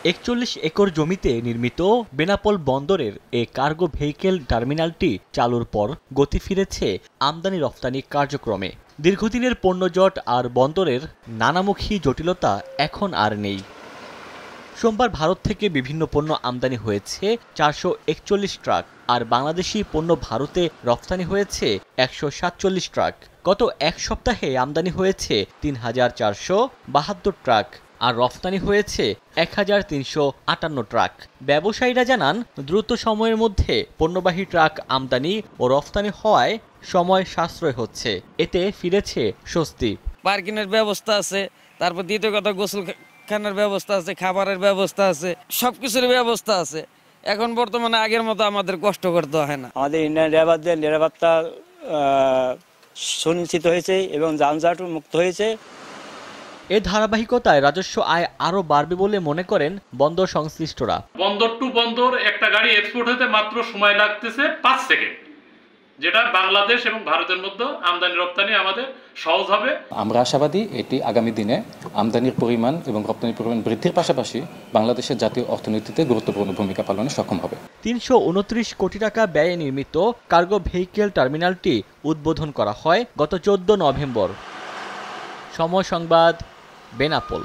৪১ acre জমিতে নির্মিত বেনাপোল বন্দরের এই কার্গো ভেহিকেল টার্মিনালটি চালুর পর গতি ফিরেছে আমদানি রফতানি কার্যক্রমে। দীর্ঘদিনের পণ্যজট আর বন্দরের নানামুখী জটিলতা এখন আর নেই। সোমবার ভারত থেকে বিভিন্ন পণ্য আমদানি হয়েছে ৪৪১ ট্রাক, আর বাংলাদেশি পণ্য ভারতে রফতানি হয়েছে ১৪৭ ট্রাক। গত এক সপ্তাহে আমদানি হয়েছে ৩,৪৭২ ট্রাক আর রফতানি হয়েছে ১,৩৫৮ ট্রাক। ব্যবসায়ীরা জানান, দ্রুত সময়ের মধ্যে পণ্যবাহী ট্রাক আমদানি ও রফতানি হওয়ায় সময় সাশ্রয় হচ্ছে। এতে ফিরেছে স্বস্তি। পার্কিংয়ের ব্যবস্থা আছে, তারপর দ্বিতীয় কথা গোসলখানার ব্যবস্থা আছে, খাবারের ব্যবস্থা আছে, সবকিছুর ব্যবস্থা আছে। এখন বর্তমানে আগের মতো আমাদের কষ্ট করতে হয় না। আমাদের ইন্ডিয়ান ড্রাইভারদের নিরাপত্তা সুনিশ্চিত হয়েছে এবং যানজট মুক্ত হয়েছে। এ ধারাবাহিকতায় রাজস্ব আয় আরও বাড়বে বলে মনে করেন বন্দর সংশ্লিষ্টরা। বন্দর টু বন্দর একটা গাড়ি এক্সপোর্ট হতে মাত্র সময় লাগতেছে 5 সেকেন্ড, যেটা বাংলাদেশ এবং ভারতের মধ্যে আমদানি রপ্তানি আমাদের সহজ হবে। আমরা আশাবাদী এটি আগামী দিনে আমদানির পরিমাণ এবং রপ্তানির পরিমাণ বৃদ্ধির পাশাপাশি বাংলাদেশের জাতীয় অর্থনীতিতে গুরুত্বপূর্ণ ভূমিকা পালনে সক্ষম হবে। ৩২৯ কোটি টাকা ব্যয়ে নির্মিত কার্গো ভেহিকেল টার্মিনালটি উদ্বোধন করা হয় গত ১৪ নভেম্বর। সময় সংবাদ, বেনাপোল।